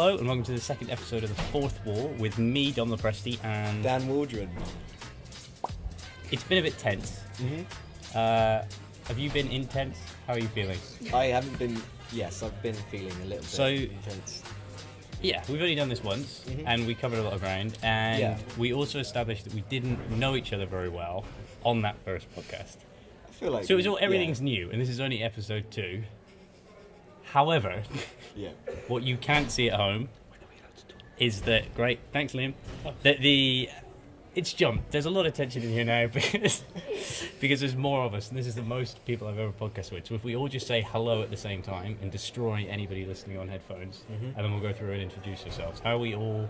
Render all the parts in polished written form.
hello, and welcome to the second episode of the Forthwall with me, Dom Lepresti, and Dan Waldron. It's been a bit tense. Mm-hmm. Have you been intense? How are you feeling? I haven't been. Yes, I've been feeling a little bit intense. Yeah, we've only done this once, and we covered a lot of ground, and we also established that we didn't know each other very well on that first podcast. I feel like so it was everything's new, and this is only episode 2. However, what you can't see at home is that great. Thanks, Liam. That it's jumped. There's a lot of tension in here now because there's more of us, and this is the most people I've ever podcasted with. So if we all just say hello at the same time and destroy anybody listening on headphones, and then we'll go through and introduce ourselves. How are we all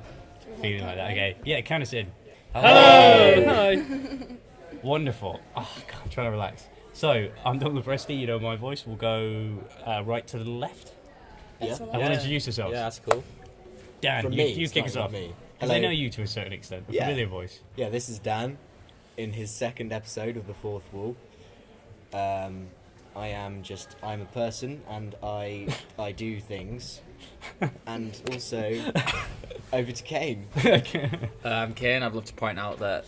feeling like that? Okay, yeah, count us in. Hello. Hi. Wonderful. Oh God, I'm trying to relax. So I'm Dom Lepresti. You know my voice. We'll go right to the left. Yeah. I want to introduce yourselves. Yeah, that's cool. Dan, you kick us off. Because I know you to a certain extent. A familiar voice. Yeah, this is Dan in his second episode of the Forthwall. I'm a person and I do things. And also, over to Kane. I'm Kane. I'd love to point out that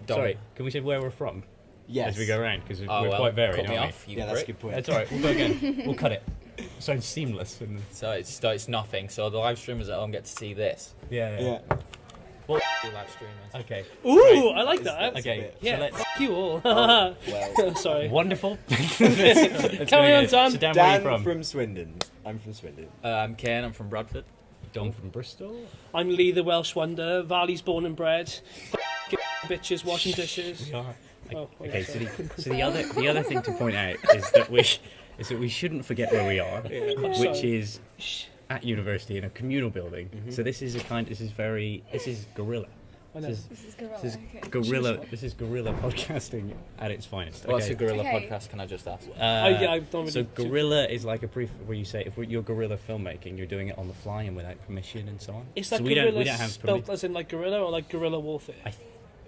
sorry. Can we say where we're from? Yes. As we go around, because we're quite varied, cut me aren't off, we? Yeah, that's a good point. That's alright, we'll go again. We'll cut it. Sounds seamless. So it's nothing. So the live streamers at home get to see this. Yeah. Well, live streamers. Okay. Ooh, right. I like that. Okay. Yeah, So let's. fuck you all. Well, Sorry. Wonderful. Carry on, Dan. So Dan, where are you Dan from? Swindon. I'm from Swindon. I'm Kane. I'm from Bradford. Dom from Bristol. I'm Lee the Welsh Wonder. Valley's born and bred. Bitches washing dishes. We are. Oh, Okay. sorry. So the other thing to point out is that we shouldn't forget where we are, which sorry. is at university in a communal building. So this is guerrilla. I know. This is okay. guerrilla podcasting at its finest. What's a guerrilla Okay. podcast? Can I just ask? I don't So really guerrilla is like a brief where you say if you're guerrilla filmmaking, you're doing it on the fly and without permission and so on. Is so that we guerrilla don't have spelled as in like gorilla or like guerrilla warfare?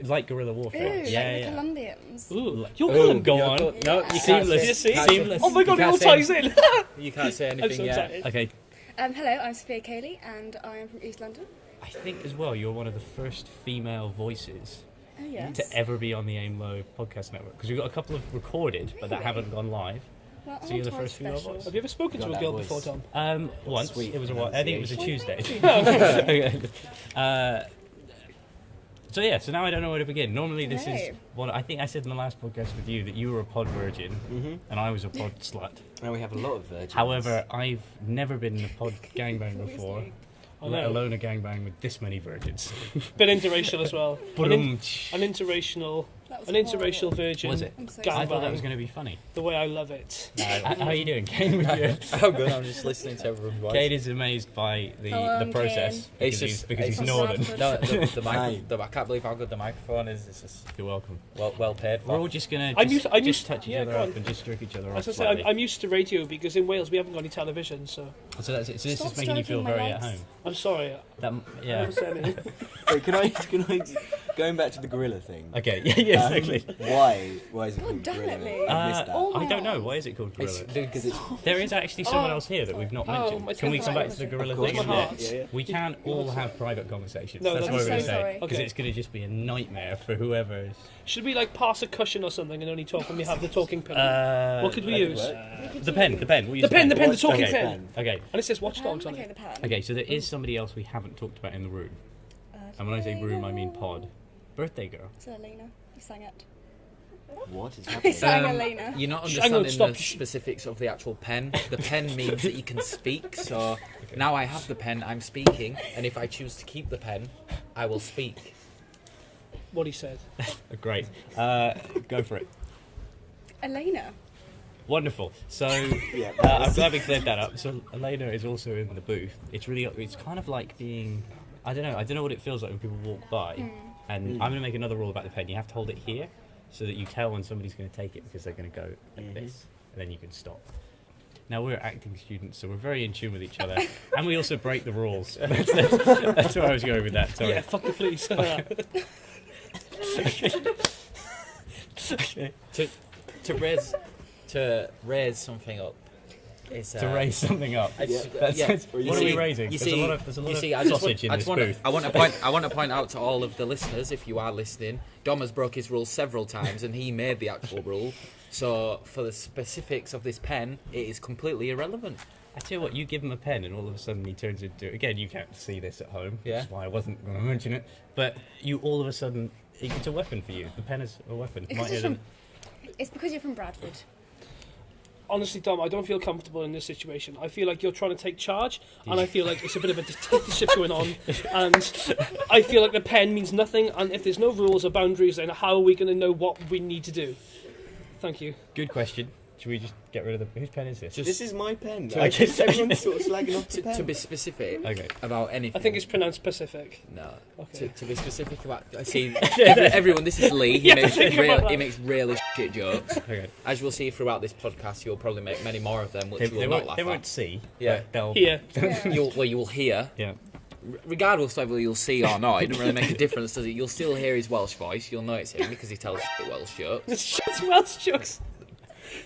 like guerrilla Ooh, warfare. like the Colombians. Ooh, you're Oh, Colombian. go on. No, you can't Seamless. say. Seamless. Oh my god, You it all can't say- ties in. You can't say I'm anything so yet. excited. Okay. Hello, I'm Sophia Cayley and I am from East London. I think as well you're one of the first female voices Oh yes. to ever be on the Aim Low podcast network because we've got a couple of recorded but that Really? haven't gone live. Well, So you're the I'm first female special. voice? Have you ever spoken to Got a that girl voice. before, Tom? Once. Sweet It was a while. I think it was a Tuesday. So yeah, so now I don't know where to begin. Normally this is Right. what I think I said in the last podcast with you that you were a pod virgin and I was a pod slut. Now we have a lot of virgins. However, I've never been in a pod gangbang before, I let know. alone a gangbang with this many virgins. Bit interracial as well. Ba-dum. An interracial That was interracial horrible. virgin. Was it? I'm so I Gangbang. thought that was going to be funny. The way I love it. How are you doing, Kane? With you? Oh, good. I'm just listening to everyone's voice. Kane is amazed by the Hello, process Kane. because It's he's from northern. Bradford. No, the Hi. I can't believe how good the microphone is. It's just You're welcome. well paid for. We're all just going I'm to used- just touch each yeah, other go up on. and just stroke each other As off I say, slightly. I'm used to radio because in Wales we haven't got any television, so So that's it. So this Stop is making you feel stroking my very at legs. home. I'm sorry. That, I yeah. haven't said anything. Wait, can I going back to the gorilla thing? Okay. Yeah. Exactly. Why is it called damn gorilla? it, Lee. I missed that. Oh I my don't know. eyes. Why is it called gorilla? Because it's There is actually someone else here that we've not mentioned. my Can we God. come back to the gorilla Of course thing? my in heart. a minute? Yeah. We can't all have private conversations. No, that's that's what we're so going to say. sorry. Because Okay. it's going to just be a nightmare for whoever's. Should we like pass a cushion or something and only talk when we have the talking pillow? What could we use? The pen. We'll use The pen, the talking Okay. pen. Okay. And it says watchdogs on Okay, it. the pen. Okay. So there is somebody else we haven't talked about in the room. And when I say room, I mean pod. Birthday girl. So Elena, you sang it. What is I happening? sang Elena. You're not Hang on, understanding stop. the specifics of the actual pen. The pen means that you can speak. So now I have the pen, I'm speaking, and if I choose to keep the pen, I will speak. What he said. Great. Go for it. Elena. Wonderful. So Yeah, I'm glad we cleared that up. So Elena is also in the booth. It's kind of like being, I don't know what it feels like when people walk by. And I'm going to make another rule about the pen. You have to hold it here so that you tell when somebody's going to take it because they're going to go like this, and then you can stop. Now we're acting students, so we're very in tune with each other, and we also break the rules. That's where I was going with that. Sorry. Yeah, fuck the police. To raise something up, to raise something up. What are we raising? You There's see, a lot of I just sausage in this want, booth. I want to point out to all of the listeners, if you are listening, Dom has broke his rules several times, and he made the actual rule. So for the specifics of this pen, it is completely irrelevant. I tell you what, you give him a pen and all of a sudden he turns into... Again, you can't see this at home. Yeah. That's why I wasn't going to mention it. But you all of a sudden... It's a weapon for you. The pen is a weapon. It's because you're from Bradford. Honestly, Dom, I don't feel comfortable in this situation. I feel like you're trying to take charge, and I feel like it's a bit of a dictatorship going on, and I feel like the pen means nothing, and if there's no rules or boundaries, then how are we going to know what we need to do? Thank you. Good question. Should we just get rid of the... Whose pen is this? This is my pen. Everyone's sort of slagging off the pen. To be specific Okay. about anything. I think it's pronounced Pacific. No. Okay. To be specific about... I see, everyone, this is Lee. He makes really shit jokes. Okay. As you will see throughout this podcast, you'll probably make many more of them, which you will not laugh they at. won't see. Yeah. But they'll... Here. You will hear. Yeah. Regardless of whether you'll see or not, it doesn't really make a difference, does it? You'll still hear his Welsh voice. You'll notice him because he tells shit Welsh jokes. Shit Welsh jokes.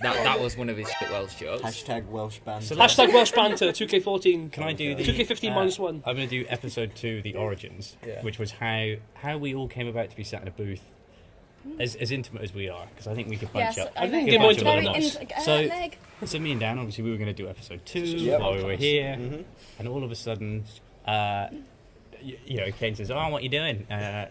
That was one of his shit Welsh jokes. Hashtag Welsh banter. So Hashtag Welsh banter, 2K14. Can I do the... 2K15 minus 1. I'm going to do episode 2, The Origins, which was how we all came about to be sat in a booth as intimate as we are, because I think we could bunch up. I think we get could more bunch up intimate a than lot. us. So me and Dan, obviously, we were going to do episode 2 Yep. while we were here, Mm-hmm. and all of a sudden, Kane says, "Oh, what are you doing?" And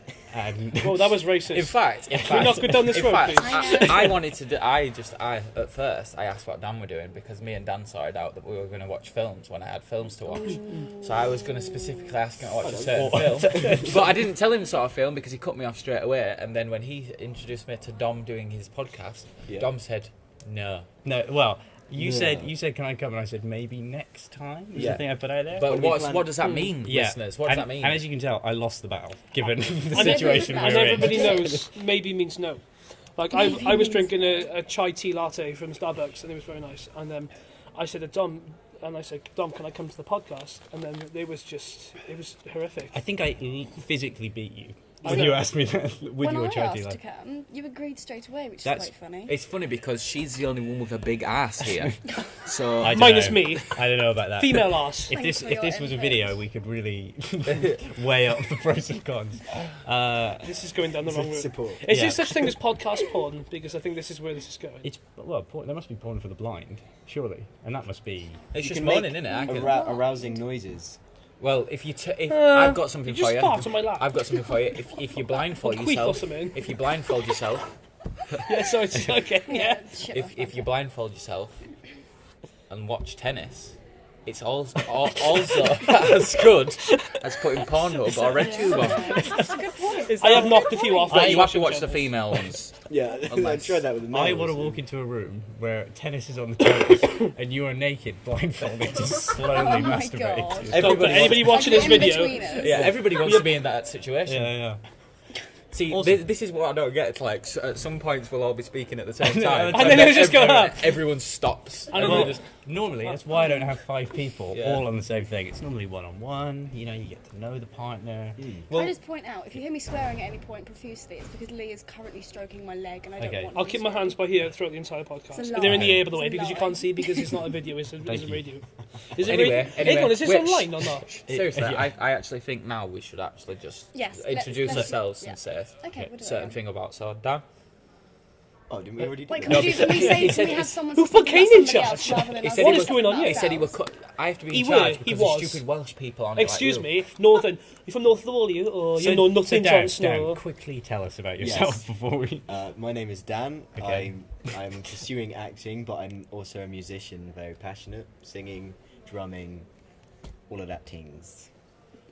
Oh, that was racist. In fact, Can we not go down this road, please? I wanted to do. At first, I asked what Dan were doing because me and Dan sorted out that we were going to watch films when I had films to watch. So I was going to specifically ask him to watch a certain film, but I didn't tell him the sort of film because he cut me off straight away. And then when he introduced me to Dom doing his podcast, Dom said, "No." Well, you said, "Can I come?" And I said, "Maybe next time." Is the thing I put out there. But what does that mean, listeners? What does that mean? And as you can tell, I lost the battle given the And situation and we're in. everybody knows maybe means no. Like I was drinking a chai tea latte from Starbucks and it was very nice. And then I said to Dom, Dom, can I come to the podcast? And then it was horrific. I think I physically beat you I when know. you asked me that with When your I chai tea asked to latte. come, you agreed straight away, which That's- is quite funny. It's funny because she's the only one with a big ass here. So I don't Minus know. me. I don't know about that. Female ass. If Thanks this for your was a input. video, we could really weigh up the pros and cons. This is going down the wrong road. Support. Is Yeah. there such thing as podcast porn? Because I think this is where this is going. It's there must be porn for the blind, surely, and that must be. it's You just can moaning, make isn't it? arousing noises. Well, if I've got something You for just you. fart on my lap. I've got something for you. If you blindfold Queef or yourself, something. if you blindfold yourself, Yeah, so it's okay. Yeah. if you blindfold yourself and watch tennis, it's also as good as putting Pornhub or RedTube on. That's a good point. I have knocked a few off. You have to watch the female ones. Yeah, I Unless- tried that with the I males. want to walk into a room where tennis is on the tables and you are naked, blindfolded, just slowly my masturbating. God. to it. Everybody Anybody wants, watching this In video? between us. yeah, everybody wants to be in that situation. Yeah. See, Also- this is what I don't get. It's like at some points we'll all be speaking at the same time, And then it'll just go up. Everyone stops. I don't Everyone know. just- Normally, that's why I don't have 5 people Yeah. all on the same thing. It's normally one-on-one. You get to know the partner. Can I just point out, if you hear me swearing at any point profusely, it's because Lee is currently stroking my leg and I don't Okay. want I'll him keep to. my hands by here throughout the entire podcast. It's a They're in the lie. air, by the way, It's a because you lie. can't see because it's not a video, it's a you. radio. Is it Anyway, radio? anyway, Hang on, is this which- online or not? Seriously, Yeah. I actually think now we should actually just Yes, introduce let's- ourselves yeah. and say Okay, we'll do certain it. thing about. So, Dan, Oh, didn't we already do Wait, that? can we because say, he can said we have it's- someone Who speak put about Kane in somebody charge? else rather than he us said What he is was, going on here? He said he would. ourselves? I have to be He in charge were, he because was. the stupid Welsh people on it. Excuse like me, Northern. You from Northwall, you? Or you know nothing, Dan, Jon Snow? Dan, quickly tell us about yourself Yes. before we... My name is Dan. Okay. I'm pursuing acting, but I'm also a musician, very passionate, singing, drumming, all of that things.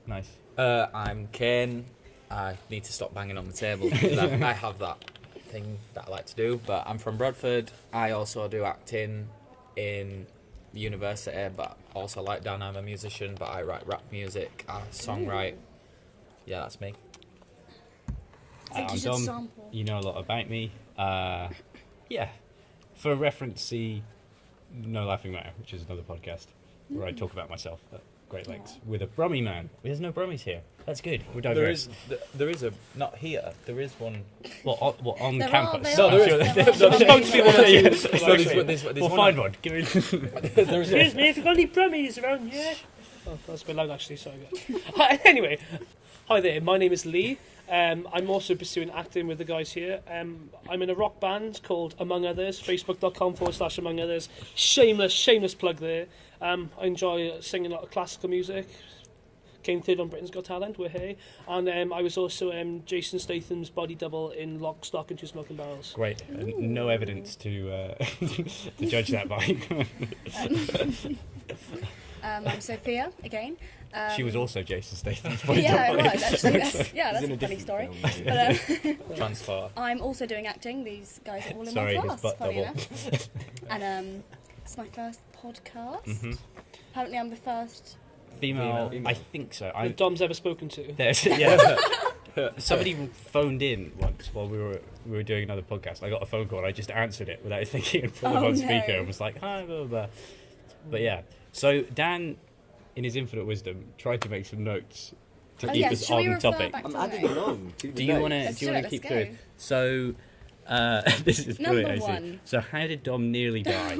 Nice. you. I'm Kane. I need to stop banging on the table because I have that thing that I like to do. But I'm from Bradford. I also do acting in university, but also like Dan, I'm a musician, but I write rap music, I songwrite. Yeah, that's me. I think I'm you should Dom. sample. You know a lot about me. Yeah. For reference, see No Laughing Matter, which is another podcast where I talk about myself. Great Lakes with a Brummie man. There's no Brummies here. That's good. We're There diverse. is a not here. There is one. On There campus? are- No, there I'm is. sure There's supposed to be one or two. So there's We'll one find one. Give me. Excuse me, have you got any Brummies around here? Oh, that's a bit loud actually, sorry. Anyway, hi there, my name is Lee. I'm also pursuing acting with the guys here. I'm in a rock band called Among Others, facebook.com/Among Others. Shameless plug there. I enjoy singing a lot of classical music. Came third on Britain's Got Talent, we're here. And I was also Jason Statham's body double in Lock, Stock and Two Smoking Barrels. Great. No evidence to to judge that by. I'm Sophia again. She was also Jason Statham. Yeah, I was actually. That's He's a in a funny different story. film. But, transfer. I'm also doing acting. These guys are all in Sorry, my his class. butt Funny double. enough. And it's my first podcast. Mm-hmm. Apparently, I'm the first. Female. Female. I think so. That Dom's ever spoken to. Yeah. Somebody phoned in once while we were doing another podcast. I got a phone call and I just answered it without thinking and put them Oh, on no. speaker and was like, hi, blah, blah, blah. But yeah. So Dan, in his infinite wisdom, tried to make some notes to keep us shall we on refer topic. back I'm to adding the along. To the Do you want to? notes. Do you want to Let's keep go. through? So, this is Number brilliant. Actually. one. So, how did Dom nearly die?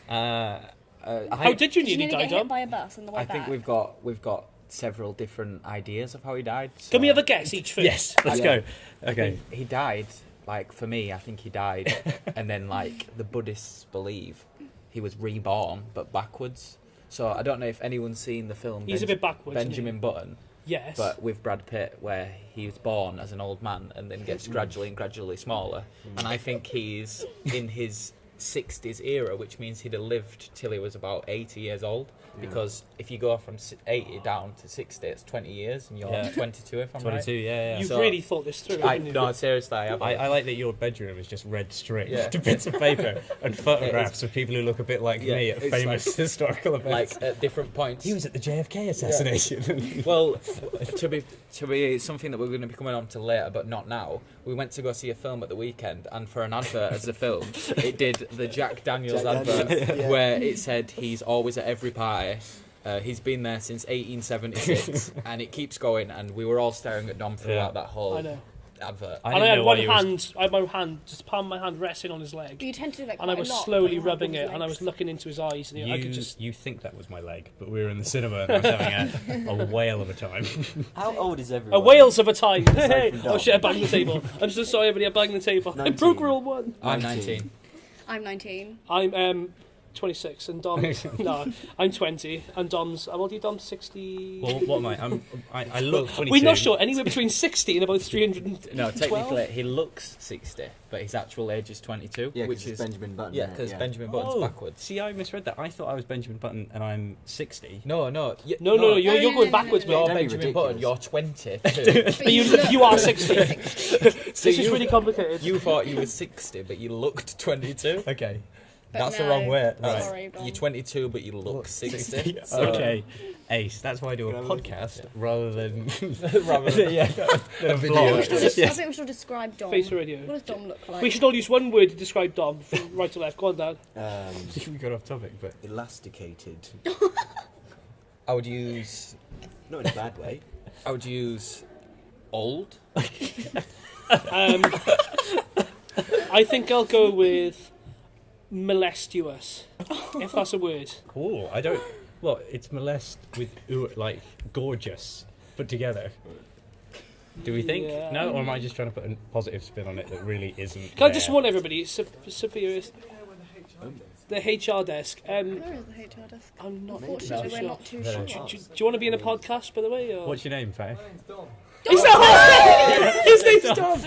How did you Did you nearly nearly die, get hit Dom? by a bus on the way I back? think we've got several different ideas of how he died. So Can we have a guess each first? Yes. Let's Yeah. go. Okay. He died. Like for me, I think he died, and then like the Buddhists believe he was reborn but backwards. So I don't know if anyone's seen the film. He's a bit backwards. isn't he? Benjamin Button, Yes. but with Brad Pitt, where he was born as an old man and then gets gradually smaller. And I think he's in his 60s era, which means he'd have lived till he was about 80 years old. Because if you go from 80 down to 60, it's 20 years, and you're Yeah. 22 if I'm 22. right. Yeah. You've So- really thought this through, haven't you? No, seriously, I have. I like that your bedroom is just red string Yeah. to bits of paper and photographs of people who look a bit like Yeah, me at it's famous like- historical events. like at different points. He was at the JFK assassination. Well, to be something that we're going to be coming on to later, but not now. We went to go see a film at the weekend, and for an advert as a film, it did the Jack Daniels Jack advert, Daniels, yeah. where it said he's always at every party. He's been there since 1876, and it keeps going. And we were all staring at Dom throughout that whole I know. advert. I And didn't I had know one why he was. hand, I had my hand, just palm my hand resting on his leg. But you tend to do that And I quite was a lot, slowly putting your rubbing hand it, on and I his was looking into his eyes, and I could just. You think that was my leg, but we were in the cinema and I was having a whale of a time. How old is everyone? A whales of a time. Hey, from oh Dom. shit! I banged the table. I'm so sorry, everybody. I banged the table. I 19. broke rule one. I'm 19. I'm 19. I'm 26, and Dom. No, I'm 20, and Dom's. How old are you, Dom? 60. Well, what am I? I look 22. We're not sure. Anywhere between 60 and about 300. No, technically he looks 60, but his actual age is 22, Yeah, which which is Benjamin Button. yeah, because Benjamin Button's Oh, backwards. see, I misread that. I thought I was Benjamin Button and I'm 60. No, No, you're no, going no, backwards, no, no, You're Don't be Benjamin Button. ridiculous. You're 20. But you are 60. This is you- really complicated. You thought you were 60, but you looked 22. Okay. But That's the no, wrong way. Right. Sorry, Dom. You're 22, but you look 60. Okay. Ace. That's why I do a podcast rather than Rather than yeah, than a I think, vlog. I think we should describe Dom. Face radio. What does Dom look like? We should all use one word to describe Dom from right to left. Go on, Dan. We got off topic, but Elasticated. I would use Not in a bad way. old. I think I'll go with molestuous, if that's a word. cool. I don't. Well, it's molest with like gorgeous put together. Do we think? Yeah. No, or am I just trying to put a positive spin on it that really isn't? Can I just there? warn everybody? Sophia is the HR desk. Where is the HR desk? I'm not Unfortunately, sure. we're not too No. sure. Do you want to be in a podcast, by the way? Or? What's your name, Faye? Is that his name's Dom?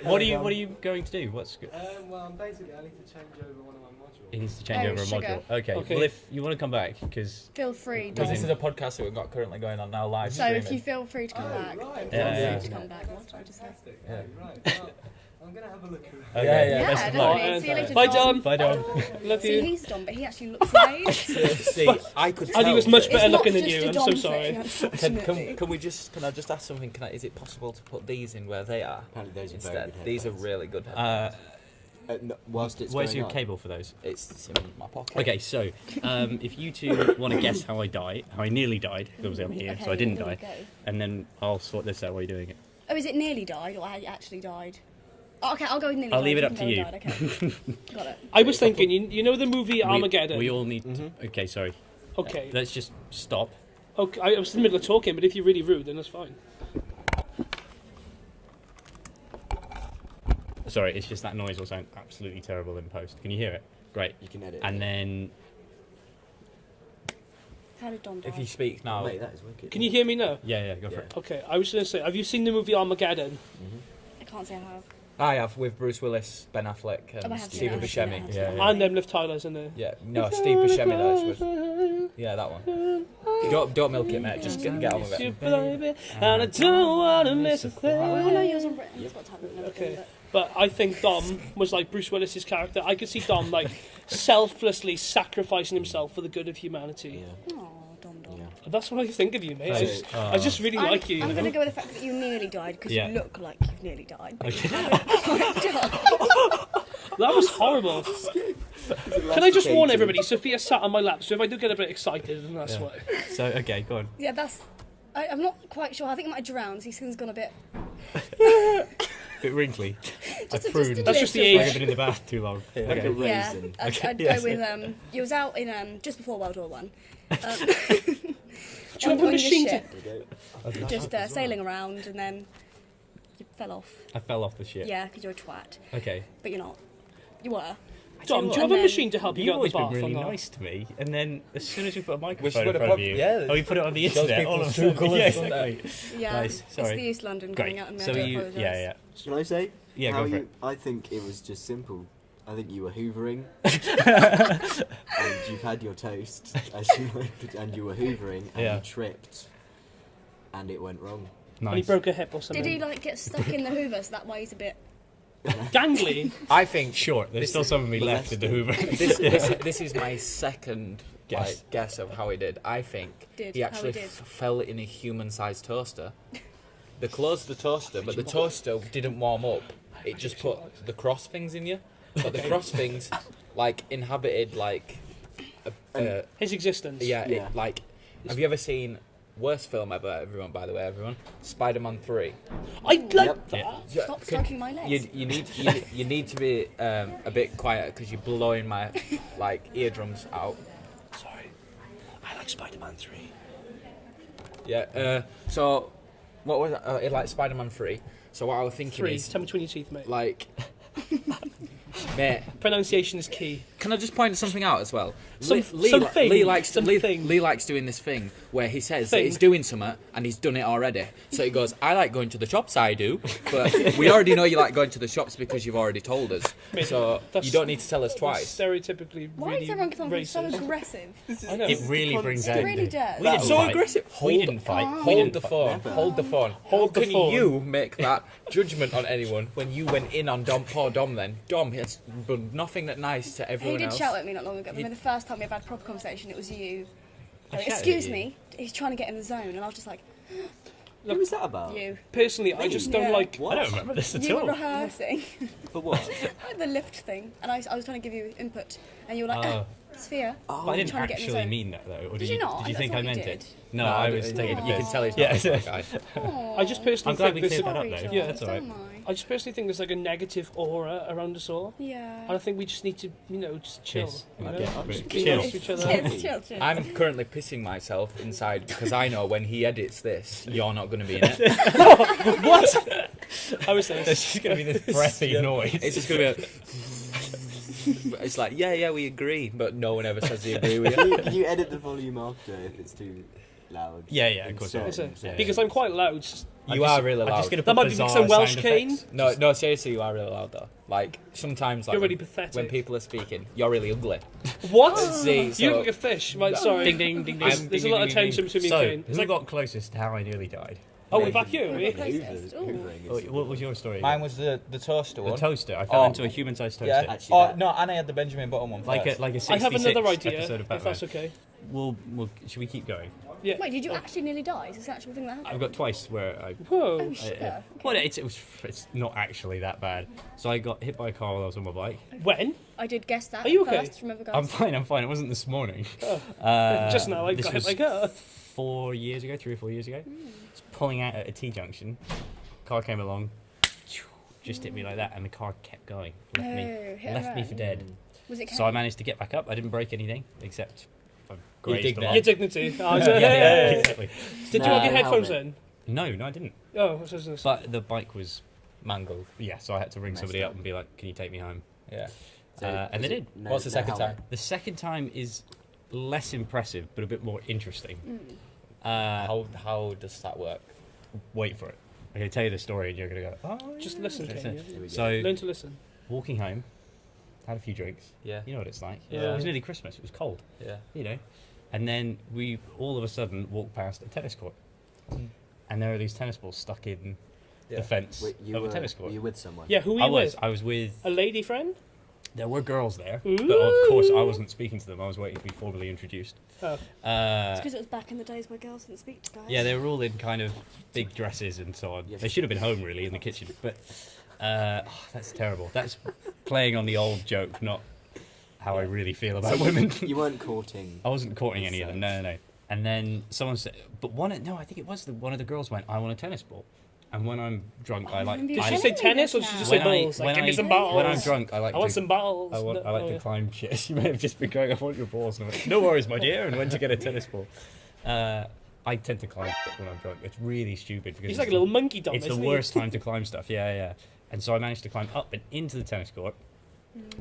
What are you going to do? What's good? Well, basically, I need to change over one of my modules. He needs to change Oh, over a sugar. module. Okay. Okay. Well, if you want to come back, because Feel free, Because Dom. this is a podcast that we've got currently going on now live So streaming. if you feel free to come back, Right, Yeah, feel yeah. free to come back. What did I just say? fantastic. Yeah. Right, well, I'm going to have a look around. okay, Yeah, best Yeah, of luck. definitely. See you later, Bye, Dom. Dom. Bye, Dom. Love See, you. he's Dom, but he actually looks right. See, I could tell. And he was much that- better It's not looking than just you. a I'm Dom so thing, sorry. unfortunately. Can I just ask something? Is it possible to put these in where they are? Apparently those are very Instead, good these are headphones. really good. Uh, No, whilst it's Where's going your on. cable for those? It's in my pocket. Okay, so if you two want to guess how I nearly died, because I'm here, so I didn't here we die, go. and then I'll sort this out while you're doing it. Oh, is it nearly died or I actually died? Oh, okay, I'll go with nearly I'll died. leave it up can to go you. with died, Okay. Got it. I was thinking, you know the movie Armageddon? We all need. Okay, sorry. Okay. Let's just stop. Okay, I was in the middle of talking, but if you're really rude, then that's fine. Sorry, it's just that noise will sound absolutely terrible in post. Can you hear it? Great. You can edit. And then How did Don die? If you speak now, Mate, that is wicked. Can you hear me now? yeah, go for Yeah. it. Okay, I was going to say, have you seen the movie Armageddon? I can't say I have. I have with Bruce Willis, Ben Affleck, Oh, I and have seen Stephen it, I have seen it, I Buscemi. have seen it. Yeah. And Liv Tyler's in there. Yeah, no, Steve Buscemi though. Was, yeah, that one. Don't milk it, mate. Just get on with You it. baby, and I don't want to miss a thing. Oh no, he was on Britain. He's got talent and everything. Okay. But I think Dom was like Bruce Willis's character. I could see Dom like selflessly sacrificing himself for the good of humanity. Yeah. But... Oh, Don. Yeah. That's what I think of you, mate. Thanks. I just really like you. I'm you going to know? go with the fact that you nearly died because Yeah. you look like you've nearly died. But Okay. you haven't died. That was horrible. Can I just warn everybody? Sophia sat on my lap, so if I do get a bit excited, then that's Yeah. why. So okay, go on. Yeah, that's. I'm not quite sure. I think I might have drowned. His skin's gone a bit. Bit wrinkly. Just a- pruned. just a That's just the little age. I've been in the bath too long. Like a Okay. Yeah, raisin. I'd yes. go with. You was out in just before World War One. Do you have a your machine to... ship, There you go. just sailing around, and then you fell off. I fell off the ship. Yeah, because you're a twat, Okay. but you're not. You were. Dom, do you have And a then- machine to help you You've get out always the been bath really or not? nice to me, and then as soon as we put a We microphone should in put a front of pub- you, yeah, we put it on the shows internet. people's All of a true sudden, colours, yeah, doesn't it? exactly. Yeah, Nice, it's sorry. the East London Great. coming out, and So I do you, apologise. yeah. Can I say? Yeah, how go for you, it. I think it was just simple. I think you were hoovering. And you've had your toast, as you went, and you were hoovering, and Yeah. you tripped. And it went wrong. And he Nice. broke a hip or something. Did he like get stuck in the Hoover, so that why he's a bit? Gangly? I think Short. There's still some of me left in the Hoover. this is my second guess of how he did. I think Did, he how actually he did. fell in a human-sized toaster. They closed the toaster, but the toaster didn't warm up. It just put the cross things in you. But the cross things, like, inhabited, like... His existence. yeah, Yeah. It, like... Have you ever seen... Worst film ever, everyone, by the way, everyone. Spider-Man 3. I like Yep. that. Yeah. Stop Could- stroking my legs. You need to be a bit quieter because you're blowing my like eardrums out. Sorry. I like Spider-Man 3. Yeah. So what was it like Spider-Man 3? So what I was thinking 3. is Tell me between your teeth, mate. like, mate. Pronunciation is key. Can I just point something out as well? Something. Lee likes doing this thing where he says that he's doing something and he's done it already. So he goes, I like going to the shops, I do. But we already know you like going to the shops because you've already told us. Mate, So that's- you don't need to tell us That's twice. stereotypically Why really is everyone becoming so racist. aggressive? I know. It really brings out. It really does. We didn't So fight. aggressive. We didn't fight. Oh. We Hold didn't the fight. phone. Never. Hold the phone. Hold the Can phone. you make that judgment on anyone when you went in on poor Dom then? Dom has done nothing that nice to He everyone did else. shout at me not long ago. I remember the first time we had a proper conversation, it was you. I shouted Excuse at you. me, he's trying to get in the zone, and I was just like, What was that about? you. Personally, I just don't Yeah. like... I don't remember this at You were all. rehearsing For what? the lift thing, and I was trying to give you input, and you were like, Oh. Sphere. But I didn't trying to get in the actually zone. mean that though. Or Did you not? Did you That's think what I you meant did. it? No, I was taking the You can piss. tell he's not Yeah. a smart guy. Aw, I just personally I'm glad we think this cleared is... that up though. John, Yeah, that's all right. don't mind. I just personally think there's like a negative aura around us all. Yeah. And I think we just need to, just chill. Kiss. You know? Yeah, Just chill. be nice to each other. Chill. I'm currently pissing myself inside because I know when he edits this, you're not going to be in it. What? How is There's this? just gonna be this breathy noise. It's just going to be it's like, yeah, we agree, but no one ever says they agree with you. Can you edit the volume after if it's too loud? Yeah, of course I will. Is it? Yeah, Because yeah. I'm quite loud. You are really I'm loud. just gonna That put might be bizarre some Welsh sound cane. effects. No, seriously, you are really loud though. Like sometimes, like You're really when, pathetic. when people are speaking, you're really ugly. What? See, so You look like a fish. Right, sorry. Ding ding ding ding. There's a lot of tension between me So, and Kane. It's who like, got closest to how I nearly died? oh, we're back here, are we? Closest. Ooh. Hoovering Oh, is- what was your story? mine was the toaster the one. toaster. I fell Oh. into a human-sized toaster. Yeah. Actually, Oh that- no, and I had the Benjamin Button one Like first. a I have 66 another idea, episode of if Batman. that's okay. We'll should we keep going? Yeah. Wait, did you actually nearly die? Is this an actual thing that happened? I've got twice where I. Whoa. Oh, shit. Okay. Well, it's not actually that bad. So I got hit by a car while I was on my bike. When? I did guess that. Are you okay? First. Remember, guys? I'm fine. It wasn't this morning. Just now I this got hit was by a car. 3 or 4 years ago. I was pulling out at a T-junction. Car came along, just hit me like that, and the car kept going. Left me for dead. Was it So I managed to get back up. I didn't break anything, except I grazed dignity. a lot. Your dignity. Oh, Yeah, exactly. Did you have your Nah, headphones helmet. in? No, I didn't. Oh, I was just gonna say. But the bike was, Mangled. yeah, so I had to ring Messed somebody up. up and be like, can you take me home? Yeah. And they did. What's the second time? The second time is less impressive, but a bit more interesting. How does that work? Wait for it. I'm going to tell you the story and you're going to go, oh, Just listen, That's Kane. it. Yeah. So, Learn to listen. walking home, had a few drinks. Yeah. You know what it's like. Yeah. It was nearly Christmas. It was cold, Yeah. you know. And then we all of a sudden walked past a tennis court. Mm. And there are these tennis balls stuck in Yeah. the fence Wait, of a tennis court. Were you with someone? Yeah, who were you with? I was with, A lady friend? there were girls there, but of course I wasn't speaking to them. I was waiting to be formally introduced. Oh. It's because it was back in the days where girls didn't speak to guys. Yeah, they were all in kind of big dresses and so on. Yes. They should have been home really in the kitchen, but that's terrible. That's playing on the old joke, not how I really feel about women. You weren't courting. I wasn't courting any of them. No. And then someone said, but I think it was one of the girls went, I want a tennis ball. And when I'm drunk, I like. remember you Did she telling say me tennis or this did she just now. say balls? Like, give me some balls. When I'm drunk, I like. I want to, some balls. I like Oh, to yeah. climb shit. She may have just been going, I want your balls. And I went, no worries, my dear. And went to get a tennis ball. I tend to climb shit when I'm drunk. It's really stupid because He's it's like a little monkey dog, It's the isn't he? worst time to climb stuff. Yeah. And so I managed to climb up and into the tennis court,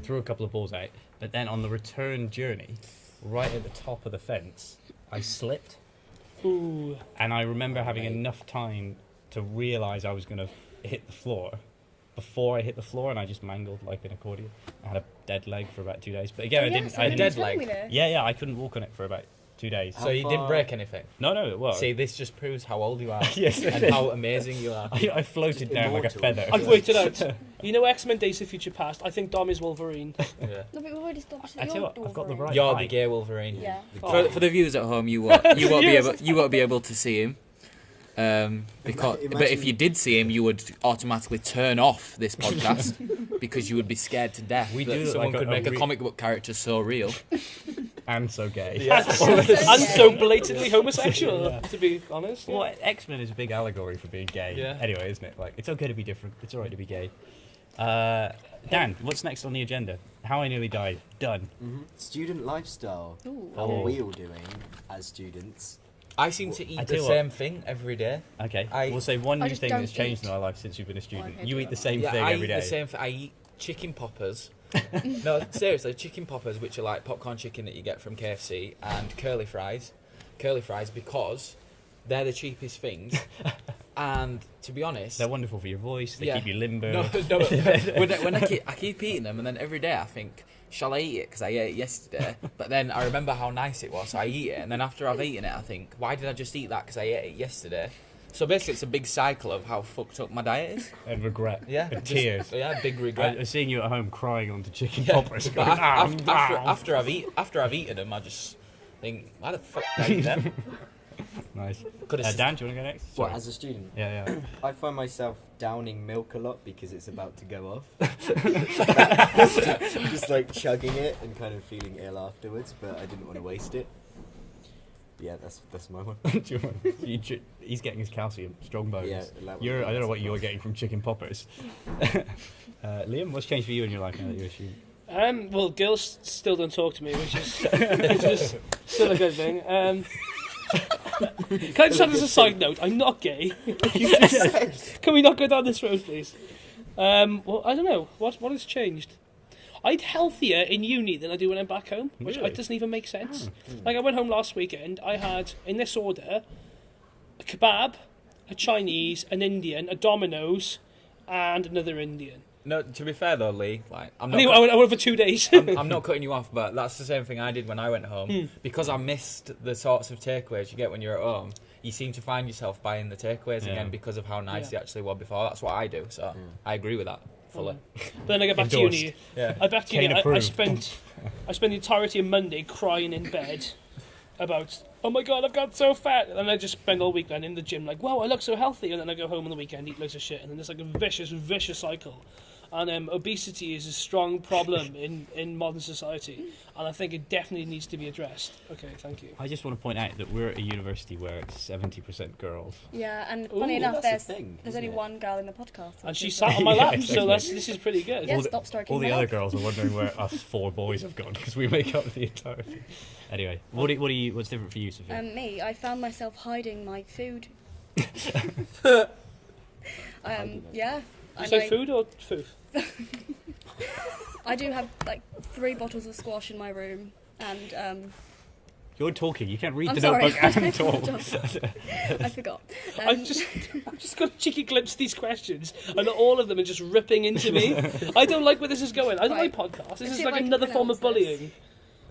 threw a couple of balls out, but then on the return journey, right at the top of the fence, I slipped. Ooh. And I remember having mate. enough time to realise I was going to hit the floor before I hit the floor, and I just mangled like an accordion. I had a dead leg for about 2 days. But again, I didn't. I dead didn't. leg? Yeah, I couldn't walk on it for about 2 days. So you didn't break anything? No, it was. See, this just proves how old you are. Yes, it and is. how amazing you are. I floated down like a Immortal. feather. I've worked it out. You know X-Men Days of Future Past? I think Dom is Wolverine. Yeah. No, but we've already established I that tell you're you what, I've got the Wolverine. right You're the height. gay Wolverine. Yeah. For the viewers at home, you won't be able to see him. But if you did see him, you would automatically turn off this podcast because you would be scared to death. We that do look someone like could a make a re- comic book character so real. And so gay. And so blatantly homosexual, to be honest. Well, X-Men is a big allegory for being gay. Yeah. Anyway, isn't it? Like, it's okay to be different. It's alright to be gay. Dan, what's next on the agenda? How I Nearly Died. Done. Student lifestyle. Ooh. How are we all doing as students? I seem to I eat tell the you what. same thing every day. Okay. I- We'll say one I new just thing don't that's changed eat. in our life since you've been a student. Okay, You do eat the that. same Yeah, thing I every eat day. the same thing. I eat chicken poppers. No, seriously, chicken poppers, which are like popcorn chicken that you get from KFC, and curly fries. Curly fries because they're the cheapest things. And to be honest, They're wonderful for your voice. They Yeah. keep you limber. no, when I keep eating them, and then every day I think, shall I eat it? Because I ate it yesterday. But then I remember how nice it was, so I eat it. And then after I've eaten it, I think, why did I just eat that? Because I ate it yesterday. So basically, it's a big cycle of how fucked up my diet is. And regret. Yeah, And just- tears. Yeah, big I regret. was seeing you at home crying onto chicken Yeah, poppers. but Going, after I've eaten them, I just think, why the fuck did I eat them? Nice. Could have Dan, do you want to go next? What, Sorry. as a student? Yeah. I find myself downing milk a lot because it's about to go off. Just like chugging it and kind of feeling ill afterwards, but I didn't want to waste it. Yeah, that's my one. Do you want- he's getting his calcium, strong bones. Yeah, that I don't know what that's you're nice. getting from chicken poppers. Liam, what's changed for you in your life now that you're a student? Well, girls still don't talk to me, which is still a good thing. Can I just add as a side note, I'm not gay. Can we not go down this road, please? Well, I don't know. What has changed? I eat healthier in uni than I do when I'm back home, which Really? doesn't even make sense. Like, I went home last weekend, I had, in this order, a kebab, a Chinese, an Indian, a Domino's, and another Indian. No, to be fair though, Lee, like I'm I not. went for 2 days. I'm not cutting you off, but that's the same thing I did when I went home. Because I missed the sorts of takeaways you get when you're at home. You seem to find yourself buying the takeaways Yeah. again because of how nice Yeah. they actually were before. That's what I do, so I agree with that fully. But then I get back to Endorsed. uni. Yeah. I back to uni. Kane I approved. spent the entirety of Monday crying in bed about, oh my god, I've got so fat, and I just spend all weekend in the gym like, wow, I look so healthy, and then I go home on the weekend, eat loads of shit, and then there's like a vicious cycle. And obesity is a strong problem in modern society, and I think it definitely needs to be addressed. Okay, thank you. I just want to point out that we're at a university where it's 70% girls. Yeah, and Ooh, funny enough, that's the thing, there's isn't only it? one girl in the podcast. And which she is, sat on my Yeah, lap, exactly. so this is pretty good. Yeah, All the- stop stroking All the my other lap. girls are wondering where us 4 boys have gone because we make up the entire thing. Anyway, what's different for you, Sophia? Me, I found myself hiding my food. Yeah. You and say I- food or food? I do have like 3 bottles of squash in my room, and You're talking. You can't read I'm the sorry. notebook and talk. I forgot. I've just got a cheeky glimpse of these questions, and all of them are just ripping into me. I don't like where this is going. I don't Right. like podcasts. This Let's is see like if I can another form of pronounce this. bullying.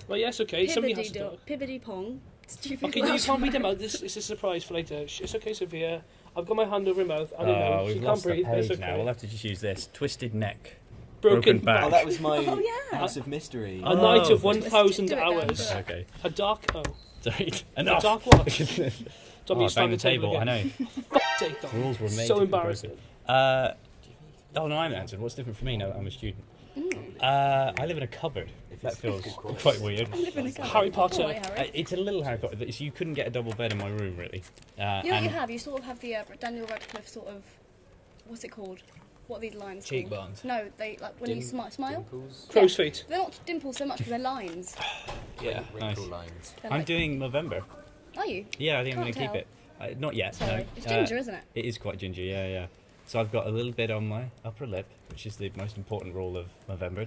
Well, yes, okay. Somebody has to talk. Pibbity pong. Stupid. Okay, no, you Welsh can't read them word. out. This is a surprise for later. It's okay, Sophia. I've got my hand over her mouth. I don't Oh, know. She we've can't lost breathe. the But it's page okay. now. We'll have to just use this. Twisted neck. Broken back. Oh, that was my Oh, yeah. House of Mystery. A night of Oh. 1,000 Do it, Dan, hours. do it. Okay. A dark. Oh. Sorry. A Enough. dark what? Oh, Don't be bang the the table. I know. Sake, Dom. Rules were made So to be embarrassing. broken. Oh no, I'm answered. What's different for me now that I'm a student? I live in a cupboard. That feels quite weird. Harry Potter. All right, Harry. It's a little Harry Potter. So you couldn't get a double bed in my room, really. You know what you and have? You sort of have the Daniel Radcliffe sort of. What's it called? What are these lines called? Cheekbones. No, they like when you smile. Dimples. Crow's feet. They're not dimples so much, but they're lines. Yeah. Wrinkle Nice. lines. They're I'm like- doing Movember. Are you? Yeah, I think I'm going Can't to keep tell. it. Not yet. Sorry. No. It's ginger, isn't it? It is quite ginger. Yeah. So I've got a little bit on my upper lip, which is the most important rule of Movember.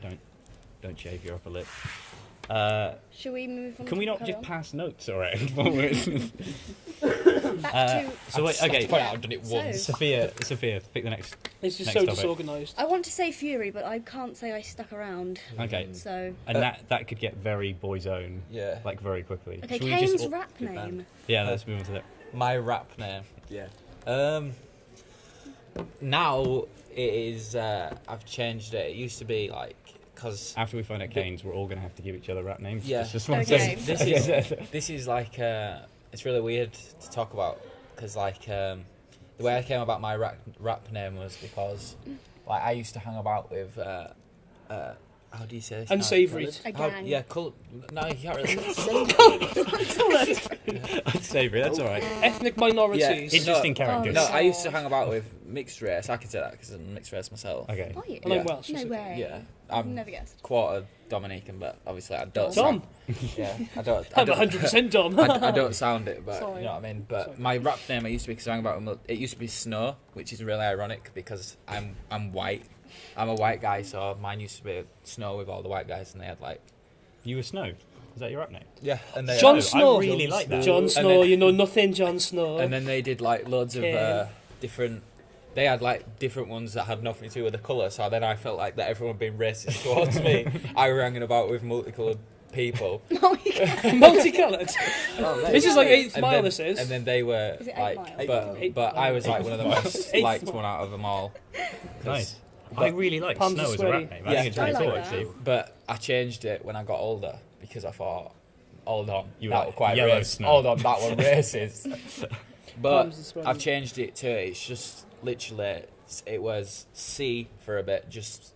Don't shave your upper lip. Should we move on? Can we not carry just on? pass notes around? while we're- Back to. so wait, I've okay. point out I've done it So- once. Sophia, pick the next. This is Next so topic. disorganised. I want to say Fury, but I can't say I stuck around. Okay, So. and that could get very boy's own, Yeah. like very quickly. Okay, Should we Kane's just- rap good name. band. Yeah, let's move on to that. My rap name. Yeah. Now it is. I've changed it. It used to be like because After we find out Kane's, we're all going to have to give each other rap names. Yeah. That's just one Okay. thing. this is like it's really weird to talk about because like the way I came about my rap name was because like I used to hang about with how do you say this? Unsavoury. A How- gang. yeah, no, you can't really. Unsavoury, that's all right. Ethnic minorities. Interesting Oh, characters. No, I used to hang about with mixed race. I can say that because I'm mixed race myself. Okay. Are you? And I'm Yeah. Welsh. No so- way. Yeah, I've I'm never guessed. quarter Dominican, but obviously I don't. Dom. Yeah, I don't. I'm 100% Dom. I don't sound it, but Sorry. you know what I mean. But Sorry. my rap name I used to be sang about. It used to be Snow, which is really ironic because I'm white. I'm a white guy, so mine used to be Snow with all the white guys, and they had like You were Snow. Is that your rap name? and they Jon I Snow. really like that. Jon And Snow, then- you know nothing, Jon Snow. and then they did like loads of Yeah. different. They had like different ones that had nothing to do with the colour. So then I felt like that everyone being racist towards me. I was hanging about with multicoloured people. Oh, you can. Multicoloured. Oh, This is like 8th And Mile, then, this is. and then they were Is it 8 like, Mile? but Eight but I was like one of the most 8th liked Mile. one out of them all. 'Cause- Nice. I really like Palms Snow are as a sweaty. rap name. I Yeah. think it's really I cool, like that. actually. But I changed it when I got older because I thought, hold on, You that like was quite yellow racist. Snow. Hold on, that one racist. But Palms are sweaty. I've changed it to it's just literally it was C for a bit, just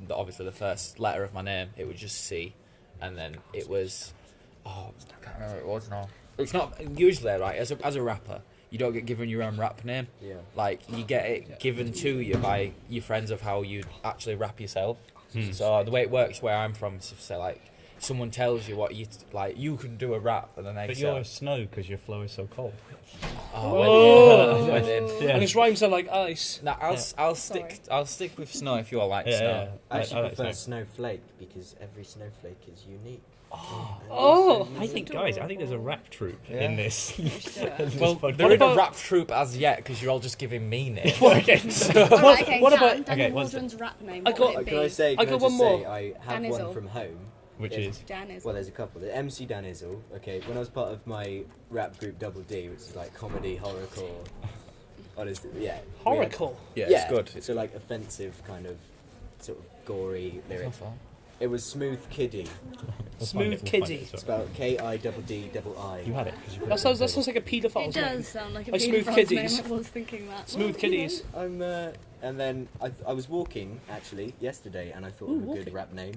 obviously the first letter of my name. It was just C, and then it was I can't remember what it was now. It's not usually right as a rapper. You don't get given your own rap name. Yeah. Like you get it given to you by your friends of how you actually rap yourself. So the way it works where I'm from is to say like someone tells you what you like you can do a rap and then they But say you're Snow because your flow is so cold. Oh. when in. And his rhymes are like ice. Now I'll stick with Snow if you all like Yeah, Snow. yeah. I actually like prefer Snow. snowflake because every snowflake is unique. Oh. I think, guys, I think there's a rap troupe Yeah. in this. Well, podcast. there isn't about- a rap troupe as yet because you're all just giving me names. Okay. Alright, okay, what Dan, about- Daniel okay, what's Waldron's rap name? I What got- would it Can I be? say? I Can I got just one more. say I have Dan one Izzle. from home. Which There's- is Dan is. Well, there's a couple. The MC Dan Izzle. Okay, when I was part of my rap group Double D, which is like comedy, horrorcore. Honestly, yeah. we had- Horricle. Yeah, yeah, it's good. So like offensive kind of, sort of gory lyrics. It was Smooth Kiddie, Smooth Kiddie. spelled K-I-D-D-I. You had it. 'cause you put That it sounds on the like a paedophile's It name. does sound like a Like Smooth paedophile's Kiddies. name. I was thinking that. Smooth Kiddies. I'm and then I was walking actually yesterday, and I thought of a good rap name.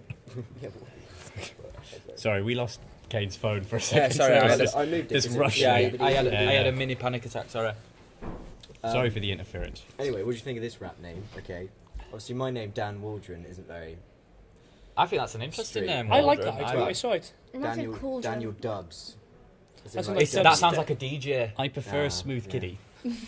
Yeah, Sorry, we lost Kane's phone for a Yeah, second. sorry, so I it was had just I moved it. this 'cause it- rush. Yeah, Yeah, I had Yeah. a mini panic attack. Sorry. sorry for the interference. Anyway, what do you think of this rap name? Okay, obviously my name Dan Waldron isn't very. I think that's an interesting Straight. name. I like Waldron. that. I I like- saw it. Imagine Daniel called Daniel Dubs. As in, That's like, like That dubstep. sounds like a DJ. I prefer Nah, Smooth yeah. Kiddie.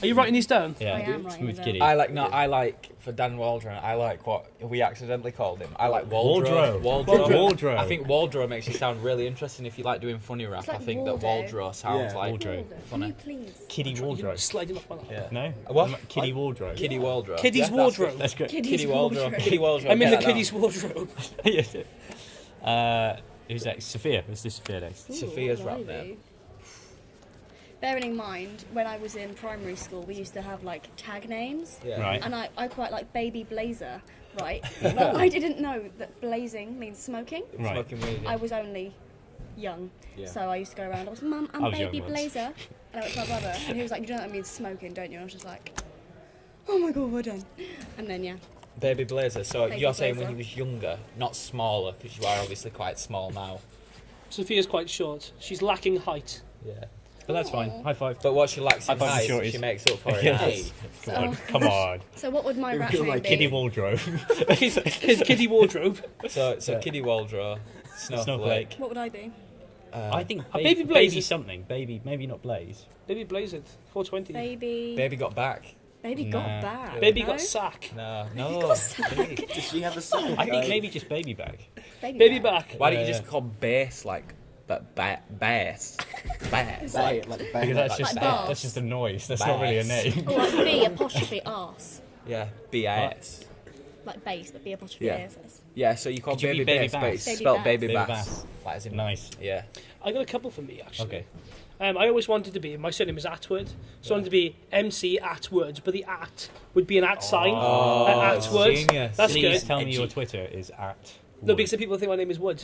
Are you writing these down? Yeah, I am writing Smooth them. Kiddie. I like for Dan Waldron. I like what we accidentally called him. I like Waldro. Waldro. I think Waldro makes you sound really interesting if you like doing funny rap. It's like I think Waldo. that Waldro sounds Yeah. like Waldro. Can funny. you please? Kiddie Wardrobe. Sliding off my lap. Yeah. No? What? Kiddie Wardrobe. Kiddie Waldro. Kiddie's Yeah, wardrobe. That's good. Kiddie Waldro. Kiddie Waldro. I'm in Get the that kiddie's wardrobe. Yes. Who's that? Sophia. Let's do Sophia next. Ooh, Sophia's rap maybe. name. Bearing in mind, when I was in primary school, we used to have like tag names, down. Yeah. Right. and I quite like Baby Blazer, right? But I didn't know that blazing means smoking. Right. Smoking weed. I was only young, Yeah. so I used to go around. I was, Mum, I'm I was young Baby once. Blazer, and I went to my brother, and he was like, "You know that means smoking, don't you?" And I was just like, "Oh my god, we're done." And then yeah, Baby Blazer. So Baby you're saying when Blazer. he was younger, not smaller, because you are obviously quite small now. Sophia's quite short. She's lacking height. Yeah. But that's fine. High five. But what she lacks in I find the height, shorties. she makes up for it. Yes. now. Hey, Come on. Come on. so what would my rap feel name like be? Kiddie Wardrobe. Kiddie wardrobe. So Yeah. Kiddie Waldro, Snowflake. Snowflake. What would I be? I think A Baby Blaze baby is- something. Baby, maybe not Blaze. Baby Blazer. 420. Baby. Baby got back. Baby Nah. got back. Baby no? got sack. No, Baby no. got sack. does she have a son? I think maybe just baby bag. Baby back. Why don't you Yeah, just call bass like that? Bass. Bass. Like Because bang. that's just Like bars. that's just a noise. That's not really a Bass. name. Or like B apostrophe arse. Yeah. BAS. Like bass, but B apostrophe Yeah. ASS. Yeah. So you call Could you baby be Baby bass, but Bass? it's Baby spelled Bass. baby Baby bass. Bass. Like as in Nice. Yeah. I got a couple for me actually. Okay. I always wanted to be. My surname is Atwood, so I wanted to be MC Atwood, but the at would be an at sign. Atwood. genius. That's Please good. tell me Edgy. your Twitter is at. No, because people think my name is Wood.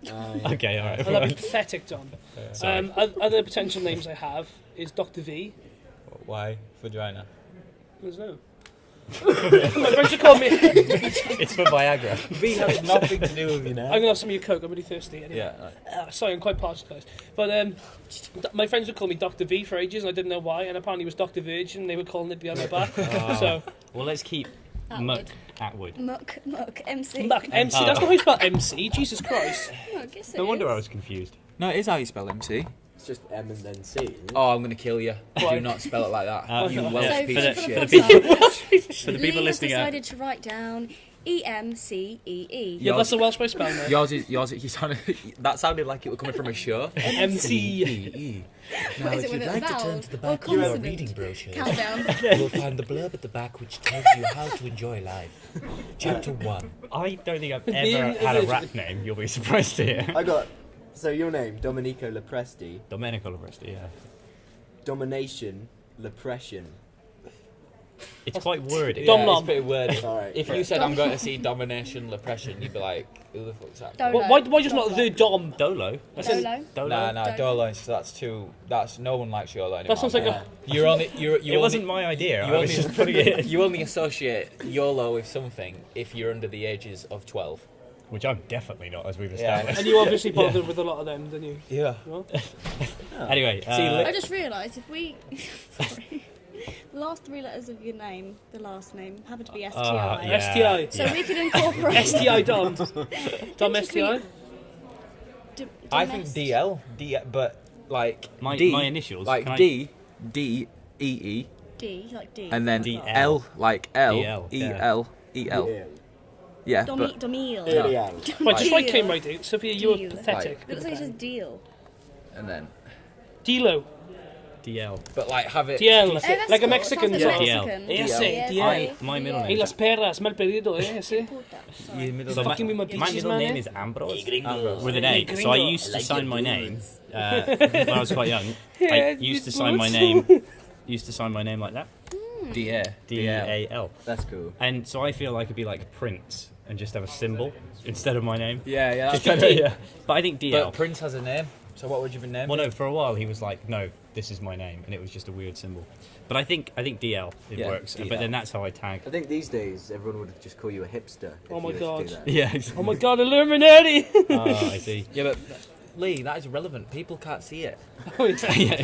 Okay, all right. And that'd be pathetic, Dom. Sorry. Other potential names I have is Dr. V. Why vagina? There's no. My friends have called me. It's for Viagra. V has nothing to do with you now. I'm gonna have some of your coke. I'm really thirsty. Anyway. Yeah. Sorry, I'm quite parched, guys. But my friends would call me Dr. V for ages, and I didn't know why. And apparently, it was Dr. Virgin. And they were calling it behind my back. So Well, let's keep Atwood. Muck Atwood. Muck, MC. Muck MC. That's not how you spell MC. Jesus Christ. Muck, yes it No wonder is. I was confused. No, it is how you spell MC. It's just M and then C. Isn't it? Oh, I'm gonna kill you. Why? Do not spell it like that. You So Welsh So piece for of the shit. podcast, For the people Lee has listening out. decided to write down EMCEE. Yeah, that's the Welsh way of spelling it. Yours, you sounded, that sounded like it was coming from a show. MC. Now, What is if it, you'd with a like to vowel turn to the or back of your consonant? reading brochure, Countdown. you will find the blurb at the back which tells you how to enjoy life. Chapter 1. I don't think I've Being ever had a original. rap name. You'll be surprised to hear. I got. So your name, Domenico Lepresti. Domenico Lepresti, yeah. Domination, Lepression. It's quite wordy. Dom- Yeah, Nom. it's pretty wordy. Alright. If you said I'm going to see Domination Lepression, you'd be like, who the fuck's that? Dolo. Why just not the Dom? Dolo. Dolo. Dolo. Nah, Don't. Dolo. That's too. That's no one likes YOLO anymore. That sounds like man. a. You're only. You It wasn't my idea. You I was only, just putting it in. you only associate YOLO with something if you're under the ages of 12. Which I'm definitely not, as we've Yeah. established. And you obviously bothered with a lot of them, didn't you? Yeah. Well, Anyway, I just realised if we. Sorry. The last three letters of your name, the last name, happen to be STI. yeah. STI. So we could incorporate. STI Dom. Dom Just STI? I think DL, but like my D, my initials. like can I- D, D, E, E, D, like D. and then DL. L, like L, DL, E, yeah. L, E, L. Yeah. Yeah, Domil. Right, just write Deal. came right out. Sophia, you were Deal. pathetic. It looks like it's just deal. and then Dilo. DL. but like have it. DL. Oh, that's Like a cool. Mexican. Sounds like DL. Mexican. Ese, Yes, DL. My middle Y name. las perras, mal pedido, ese. middle So Fucking me my my peaches, middle man. name is Ambrose Ambrose. with an A. Hey, So I gringo. used to sign my name when I was quite young. I Yeah, used to it sign my was. name. Used to sign my name like that. D A D A L. That's cool. And so I feel like I could be like Prince and just have a symbol instead of my name. Yeah. Just That's yeah. But I think DL. But Prince has a name, so what would you be named? Well, no, for a while he was like, no, this is my name, and it was just a weird symbol. But I think DL, it works. DL. But then that's how I tag. I think these days everyone would just call you a hipster. if Oh my you were to God. do that. Yeah. Oh my God, Illuminati! I see. Yeah, but Lee, that is relevant. People can't see it. Yeah,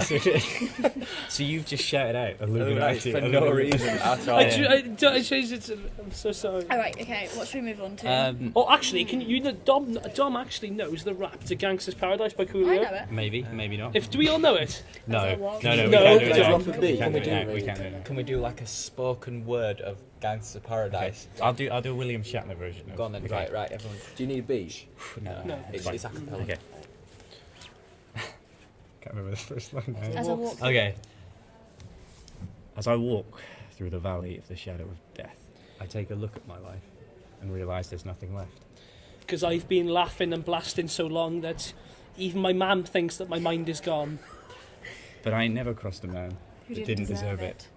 so you've just shouted out Illuminati for no reason at all. I changed it to. I'm so sorry. All right, okay. What should we move on to? Oh, actually, can you know Dom actually knows the rap to "Gangster's Paradise" by I Coolio? know it. Maybe not. Do we all know it? No, As I walk. we No, can't do it no. now. Drop a We beat. can't do it Can we now. do We it? can't do it now. Can we do like a spoken word of Gangster Paradise? I'll do a William Shatner version. Go on then. Okay. Right, everyone. Do you need a beat? No, No. It's a cappella. Okay. Can't remember the first line now. As I walk. Okay. As I walk through the valley of the shadow of death, I take a look at my life and realise there's nothing left. Because I've been laughing and blasting so long that even my mum thinks that my mind is gone. But I never crossed a man Who that didn't deserve it.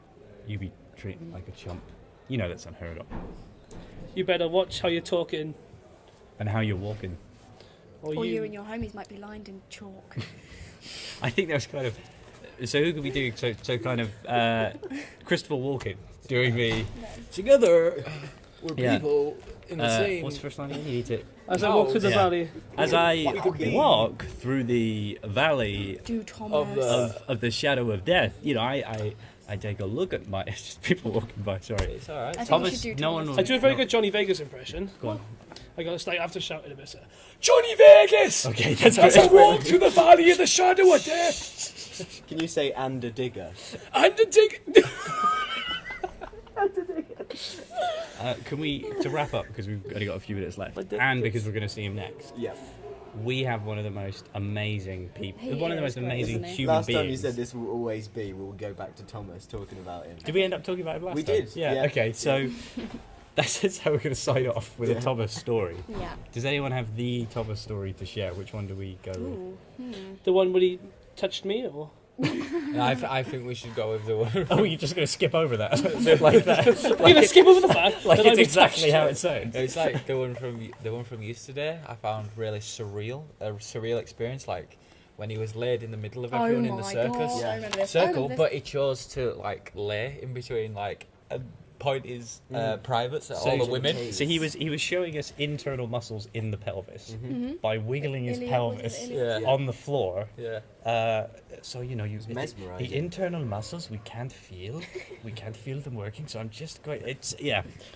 You be treated like a chump. You know that's unheard of. You better watch how you're talking, And how you're walking. Or you and your homies might be lined in chalk. I think that was kind of... So who could we do? So kind of Christopher Walken doing the... Together, we're Yeah. people in the same. What's the first line? You need to... As I walk through the Yeah. valley. As I walk through the valley Do Thomas. of the shadow of death, you know, I take a look at my... It's just people walking by, sorry. It's alright. I think Thomas, we should do no Thomas. one will... I do a very no. good Johnny Vegas impression. Go on. I have to shout it a bit. Johnny Vegas! Okay, that's As I great. walk through the valley of the shadow of death, Can you say "and a digger"? and the dig. Can we, to wrap up, because we've only got a few minutes left, But the- and because we're going to see him next, Yeah. we have one of the most amazing people, He one of the is most great, amazing isn't he? human Last beings. time you said this will always be, we'll go back to Thomas talking about him. Did we end up talking about him last We time? did, Yeah, yeah. okay, so that's how we're going to sign off with a Yeah. Thomas story. Yeah. Does anyone have the Thomas story to share? Which one do we go with? Ooh. The one where he touched me, or I think we should go with the one. Oh, you're just going to skip over that? Like that? we're gonna skip over the fact Like that I it's was exactly touched. how it sounds. It's like the one from yesterday. I found really surreal, a surreal experience. Like when he was laid in the middle of everyone in the my circus God, Yeah. I remember this. I circle, remember but he chose to like lay in between like a point is privates, So- all the women. So he was showing us internal muscles in the pelvis Mhm. by wiggling his Iliad, pelvis was it Iliad? Yeah. on the floor. Yeah. So you know, mesmerising. the internal muscles we can't feel them working. So I'm just going. It's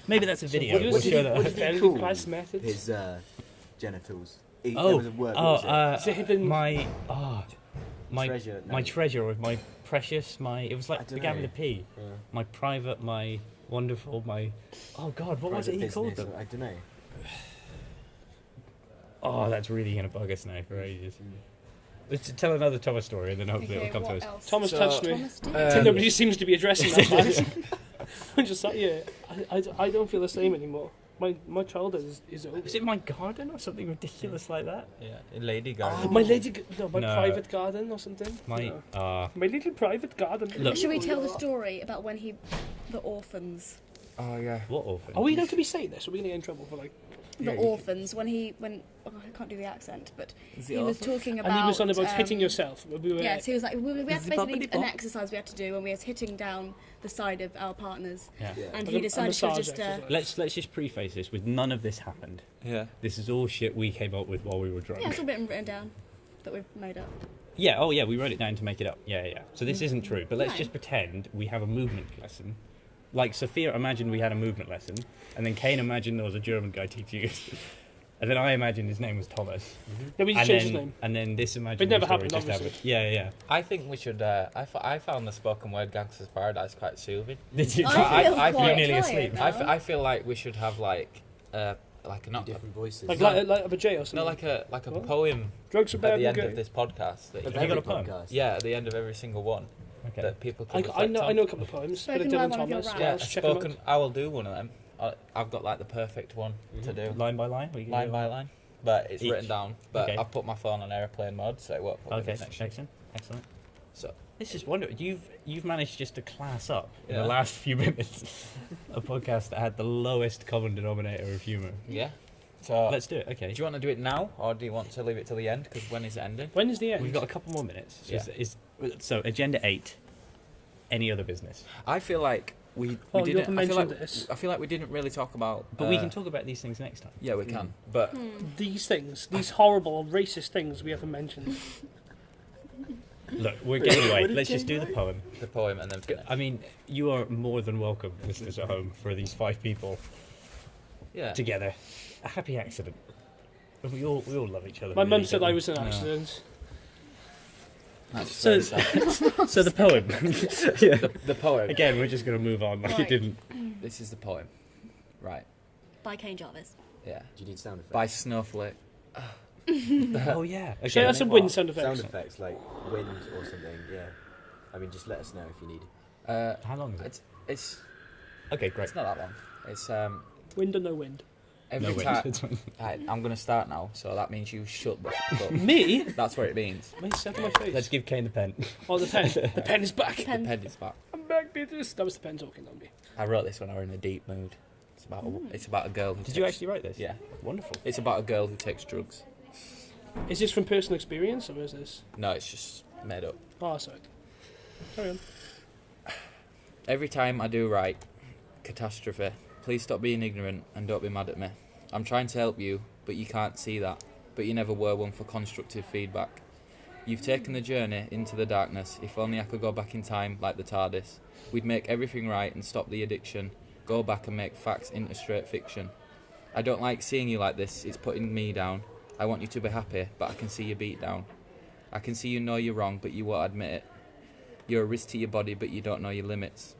maybe that's a video. what We'll did show you- that. what did Very cool. precise methods. His genitals. There Oh, was a word. what was Is it hidden? my Treasure, no. my treasure, or my precious, it was I like don't began know. with a P. it? My private, my wonderful, my God, what was it he called them? I don't know. Oh, that's really gonna bug us now for ages. Let's tell another Thomas story, and then hopefully Okay, it'll come to what us. else? Thomas So- touched me. Thomas did. Nobody seems to be addressing that fact. I'm just like, yeah, I don't feel the same anymore. My childhood is over. Was it my garden or something ridiculous like that? Yeah. In Lady Garden. My my No. private garden or something. My No. My little private garden. Look. Should we tell the story about when the orphans, Oh yeah. what orphan? Are we going to be saying this? Are we going to get in trouble for like? the orphans, when oh, I can't do the accent, but Is he was talking about. And he was on about hitting um, yourself. We were, Yes, he was like, we had Is it basically bubbly an pop? exercise we had to do, and we was hitting down the side of our partners, Yeah. Yeah. and Like he a decided to massage just. exercise. Let's just preface this with none of this happened. Yeah. This is all shit we came up with while we were drunk. Yeah, it's all written down that we've made up. Yeah, oh yeah, we wrote it down to make it up. Yeah. So this isn't true, but let's No. just pretend we have a movement lesson. Like Sophia imagined we had a movement lesson, and then Kane imagined there was a German guy teaching us. And then I imagined his name was Thomas. Yeah, we And changed his then, name. and then this imaginary It never story happened, just obviously. happened. Yeah. I think we should. I found the spoken word Gangster's Paradise quite soothing. Did you? I feel I quite nearly tired asleep. now. I feel like we should have like a not Different voices. Like a J or something. no like a What? poem Drugs are at bad. the and end of good. this podcast. That, Of Have you got every a poem? podcast. yeah, at the end of every single one Okay. that people can I reflect know on. I know a couple of poems. Spoken Bit of word, Dylan one of your Thomas. raps. Yeah, Let's check 'em out. spoken. I will do one of them. I've got like the perfect one to do, Line by line? We can line do by line, but it's Each. written down. But Okay. I've put my phone on airplane mode, so it won't. Okay, Next. excellent. So This is wonderful. You've managed just to class up in Yeah. the last few minutes a podcast that had the lowest common denominator of humour. yeah. So Let's do it. Okay. do you want to do it now, or do you want to leave it till the end? Because when is it ending? When is the end? We've got a couple more minutes. So, Yeah. so agenda 8. Any other business? I feel like we Oh, you didn't. haven't I feel like, mentioned this. I feel like we didn't really talk about. But we can talk about these things next time. Yeah, we can. But These things, these horrible racist things we haven't mentioned. Look, we're getting away. Let's just do the poem. the poem and then finish. I mean, you are more than welcome, listeners at home, for these 5 people Yeah. together. A happy accident. We all love each other. My mum really, said don't I we? was an No. accident. That's So- very sad. So the poem. Yeah. the poem. Again, we're just going to move on like you Right. didn't. This is the poem. Right. By Kane Jarvis. Yeah. Do you need sound effects? By Snowflake. Oh, yeah. Okay. Share us some wind sound effects. Sound effects like wind or something. Yeah. I mean, just let us know if you need. How long is it? It's Okay, great. it's not that long. It's Mm-hmm. Wind or no wind? every No, wait. time. it's fine. Right, I'm gonna start now, so that means you shut the fuck up. Me? That's what it means. Wait, set my face. Let's give Kane the pen. Oh, the pen. The pen is back. The Pen. pen is back. I'm back, bitches. That was the pen talking on me. I wrote this when I was in a deep mood. It's about a girl who Did you takes- actually write this? Yeah. Wonderful. It's about a girl who takes drugs. Is this from personal experience or is this? No, it's just made up. Oh, sorry. Carry on. Every time I do right, catastrophe. Please stop being ignorant and don't be mad at me. I'm trying to help you, but you can't see that. But you never were one for constructive feedback. You've taken the journey into the darkness. If only I could go back in time like the TARDIS. We'd make everything right and stop the addiction. Go back and make facts into straight fiction. I don't like seeing you like this. It's putting me down. I want you to be happy, but I can see you beat down. I can see you know you're wrong, but you won't admit it. You're a risk to your body, but you don't know your limits.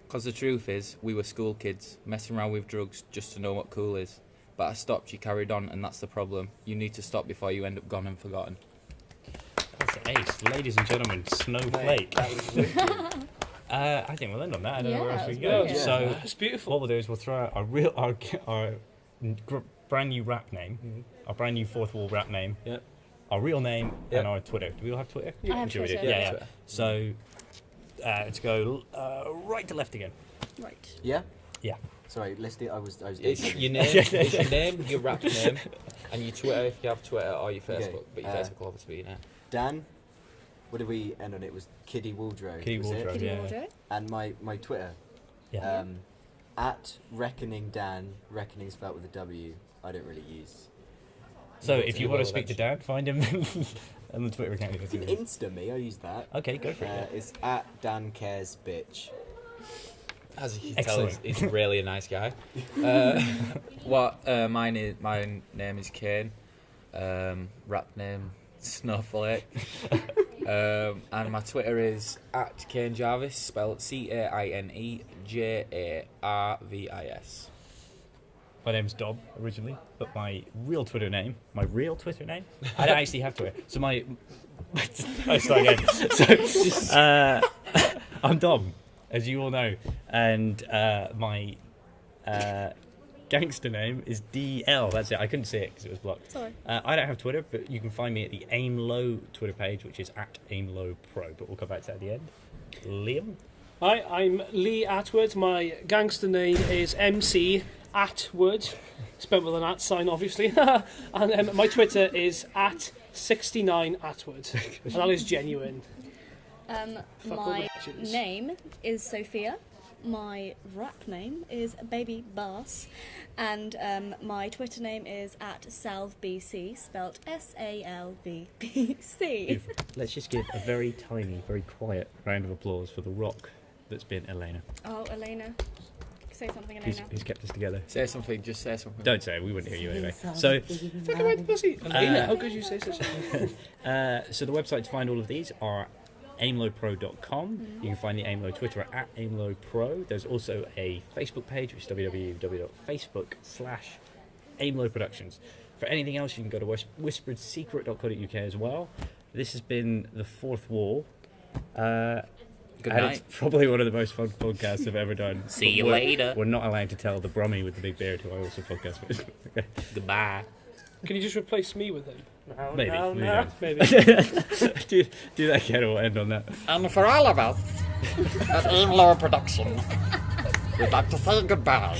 Because the truth is, we were school kids, messing around with drugs just to know what cool is. But I stopped, you carried on, and that's the problem. You need to stop before you end up gone and forgotten. That's ace. Ladies and gentlemen, Snowflake. I think we'll end on that. I don't know where Yeah, else we that's go. brilliant. So It's beautiful. what we'll do is we'll throw out our brand new rap name, our brand new Forthwall rap name, Yep. our real name, Yep. and our Twitter. Do we all have Twitter? I have Sure we do. Twitter. Yeah. Twitter. So let's go right to left again. Right. Yeah. Yeah. Sorry, let's do. I was. It's getting- your name, it's your name, your rap name, and your Twitter if you have Twitter, or your Facebook. Okay, But your Facebook will obviously be your name. Dan. What did we end on? It was Kiddie Waldrow. Kiddie was it? Waldrow. Kitty Yeah. Wardrobe. And my Twitter. Yeah. At Reckoning Dan. Reckoning spelled with a W. I don't really use. So You if will- you you want will to speak to eventually. Dan, find him on the Twitter account. You can Insta me. I use that. Okay, go for it. It's at Dan Cares Bitch. As you can Excellent. tell, he's really a nice guy. My name is Kane. Rap name Snowflake. And my Twitter is at Kane Jarvis, spelled CAINEJARVIS. My name's Dob originally, but my real Twitter name, I don't actually have Twitter. So I'll start again. So, I'm Dom, as you all know, and my gangster name is DL. That's it. I couldn't say it because it was blocked. Sorry. I don't have Twitter, but you can find me at the Aim Low Twitter page, which is at Aim Low Pro. But we'll come back to that at the end. Liam. Hi, I'm Lee Atwood. My gangster name is MC Atwood, spelled with an at sign, obviously. And my Twitter is at 69Atwood. And that is genuine. Fuck all the My bitches. name is Sophia. My rap name is Baby Bass. And my Twitter name is at SalvBC, spelt SALVBC. Beautiful. Let's just give a very tiny, very quiet round of applause for the rock that's been Elena. Oh, Elena. Say something, Who's, Elena. who's kept us together. Say something, just say something. Don't say it, we wouldn't hear you anyway. So, Fuck about the pussy. Elena, how could you say such a thing? so the website to find all of these are aimlowpro.com. You can find the Aimlow Twitter at aimlowpro. There's also a Facebook page, which is www.facebook/aimlowproductions. For anything else, you can go to whisperedsecret.co.uk as well. This has been The Fourth Wall. Good and night. It's probably one of the most fun podcasts I've ever done. See you We're- later. We're not allowed to tell the Brummy with the big beard, who I also podcast with. Okay. Goodbye. Can you just replace me with him? Maybe. Maybe. do that again, or we'll end on that. And for all of us at Aim Lower Productions, we'd like to say goodbye.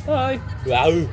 Bye. Wow.